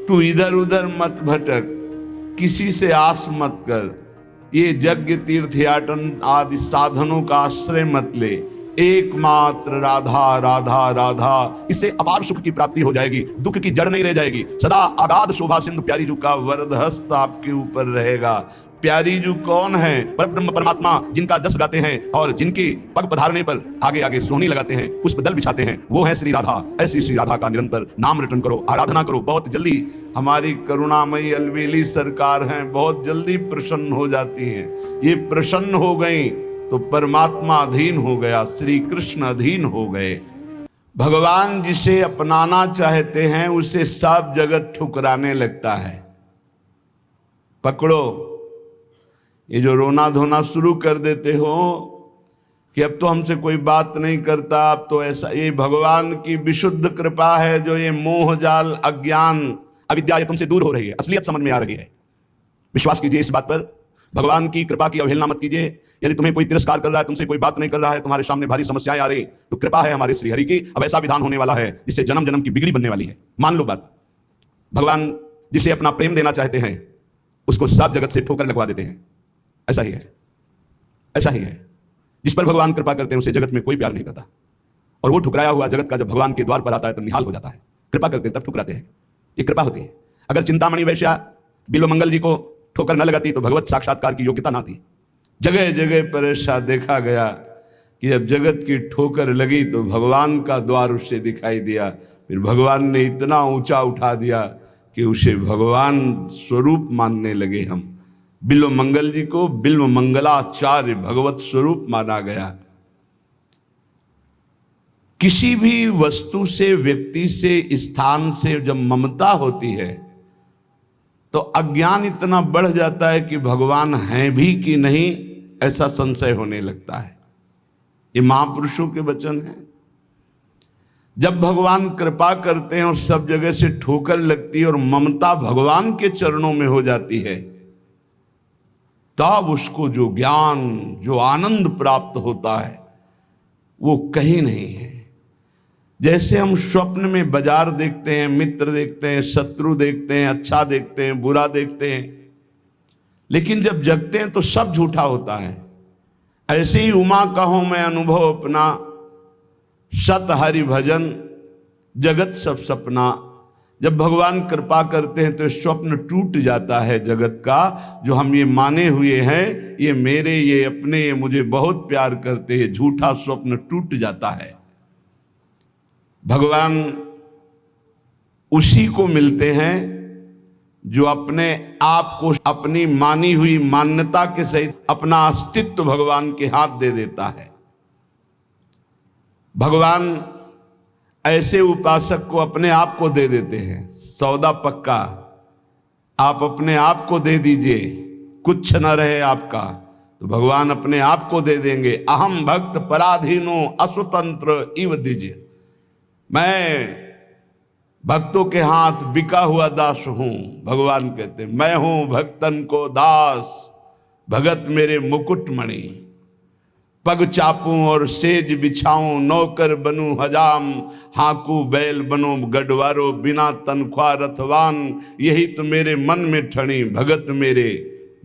तू इधर उधर मत भटक, किसी से आस मत कर, ये यज्ञ तीर्थयाटन आदि साधनों का आश्रय मत ले, एकमात्र राधा राधा राधा। इससे अपार सुख की प्राप्ति हो जाएगी, दुख की जड़ नहीं रह जाएगी। सदा आगाध शोभा सिंधु प्यारी जू का वरद हस्त आपके ऊपर रहेगा। प्यारी जू कौन है? परब्रह्म परमात्मा, जिनका जस गाते हैं और जिनके पग पधारने पर आगे आगे सोहनी लगाते हैं, पुष्प दल बिछाते हैं, वो है श्री राधा। ऐसी श्री राधा का निरंतर नाम रटन करो, आराधना करो। बहुत जल्दी हमारी करुणामयी अलवेली सरकार हैं, बहुत जल्दी प्रसन्न हो जाती हैं। ये प्रसन्न हो गई तो परमात्मा अधीन हो गया, श्री कृष्ण अधीन हो गए। भगवान जिसे अपनाना चाहते हैं उसे सब जगत ठुकराने लगता है। पकड़ो, ये जो रोना धोना शुरू कर देते हो कि अब तो हमसे कोई बात नहीं करता, अब तो ऐसा, ये भगवान की विशुद्ध कृपा है जो ये मोह जाल अज्ञान अविद्या ये तुमसे दूर हो रही है, असलियत समझ में आ रही है। विश्वास कीजिए इस बात पर, भगवान की कृपा की अवहेलना मत कीजिए। यदि तुम्हें कोई तिरस्कार कर रहा है, तुमसे कोई बात नहीं कर रहा है, तुम्हारे सामने भारी समस्याएं आ रही, तो कृपा है हमारे श्री हरि की। अब ऐसा विधान होने वाला है जिससे जन्म जन्म की बिगड़ी बनने वाली है। मान लो बात, भगवान जिसे अपना प्रेम देना चाहते हैं उसको सब जगत से ठोकर लगवा देते हैं। ऐसा ही है, ऐसा ही है। जिस पर भगवान कृपा करते हैं उसे जगत में कोई प्यार नहीं करता, और वो ठुकराया हुआ जगत का जब भगवान के द्वार पर आता है तो निहाल हो जाता है। कृपा करते हैं तब ठुकराते हैं, ये कृपा होती है। अगर चिंतामणि वैश्या बिल्वमंगल जी को ठोकर न लगाती तो भगवत साक्षात्कार की योग्यता ना थी। जगह जगह पर ऐसा देखा गया कि जब जगत की ठोकर लगी तो भगवान का द्वार उसे दिखाई दिया। फिर भगवान ने इतना ऊंचा उठा दिया कि उसे भगवान स्वरूप मानने लगे हम। बिल्वमंगल जी को बिल्व मंगलाचार्य भगवत स्वरूप माना गया। किसी भी वस्तु से, व्यक्ति से, स्थान से जब ममता होती है तो अज्ञान इतना बढ़ जाता है कि भगवान हैं भी कि नहीं ऐसा संशय होने लगता है। ये महापुरुषों के वचन हैं। जब भगवान कृपा करते हैं और सब जगह से ठोकर लगती है और ममता भगवान के चरणों में हो जाती है, तब उसको जो ज्ञान, जो आनंद प्राप्त होता है वो कहीं नहीं है। जैसे हम स्वप्न में बाजार देखते हैं, मित्र देखते हैं, शत्रु देखते हैं, अच्छा देखते हैं, बुरा देखते हैं, लेकिन जब जगते हैं तो सब झूठा होता है। ऐसे ही उमा कहो मैं अनुभव अपना, सत हरि भजन जगत सब सपना। जब भगवान कृपा करते हैं तो स्वप्न टूट जाता है जगत का, जो हम ये माने हुए हैं ये मेरे, ये अपने, ये मुझे बहुत प्यार करते हैं, झूठा स्वप्न टूट जाता है। भगवान उसी को मिलते हैं जो अपने आप को अपनी मानी हुई मान्यता के सहित अपना अस्तित्व भगवान के हाथ दे देता है। भगवान ऐसे उपासक को अपने आप को दे देते हैं। सौदा पक्का, आप अपने आप को दे दीजिए, कुछ न रहे आपका, तो भगवान अपने आप को दे देंगे। अहम भक्त पराधीनो अस्वतंत्र इव दीजिए, मैं भक्तों के हाथ बिका हुआ दास हूं। भगवान कहते मैं हूं भक्तन को दास, भगत मेरे मुकुटमणि। पग चापूं और सेज बिछाऊं, नौकर बनूं हजाम, हाकू बैल बनो गढ़वारो, बिना तनख्वाह रथवान। यही तो मेरे मन में ठणी, भगत मेरे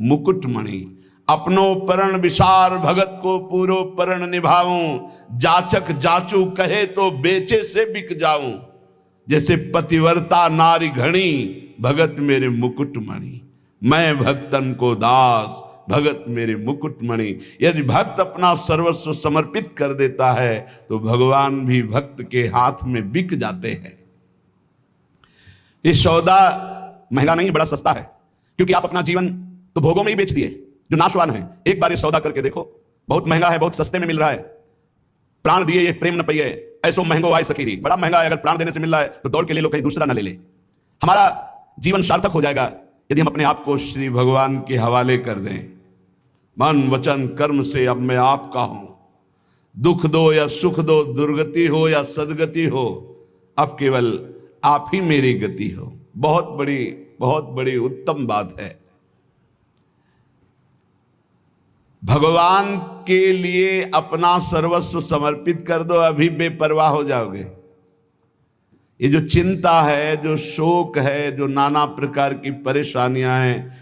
मुकुटमणि। अपनो परण विसार, भगत को पूरो परण निभाऊं। जाचक जाचू कहे तो बेचे से बिक जाऊं। जैसे पतिव्रता नारी घणी, भगत मेरे मुकुटमणि। मैं भक्तन को दास, भगत मेरे मुकुटमणि। यदि भक्त अपना सर्वस्व समर्पित कर देता है तो भगवान भी भक्त के हाथ में बिक जाते हैं। ये सौदा महंगा नहीं, बड़ा सस्ता है, क्योंकि आप अपना जीवन तो भोगों में ही बेच दिए जो नाशवान है। एक बार ये सौदा करके देखो, बहुत महंगा है, बहुत सस्ते में मिल रहा है। प्राण दिए ये प्रेम न पइए, ऐसो महंगो आय सकीरी। बड़ा महंगा है, अगर प्राण देने से मिल रहा है तो दौड़ के ले लो, कहीं दूसरा न ले ले। हमारा जीवन सार्थक हो जाएगा यदि हम अपने आप को श्री भगवान के हवाले कर दें। मन वचन कर्म से अब मैं आपका हूं। दुख दो या सुख दो, दुर्गति हो या सदगति हो, अब केवल आप ही मेरी गति हो। बहुत बड़ी उत्तम बात है। भगवान के लिए अपना सर्वस्व समर्पित कर दो, अभी बेपरवाह हो जाओगे। ये जो चिंता है, जो शोक है, जो नाना प्रकार की परेशानियां हैं,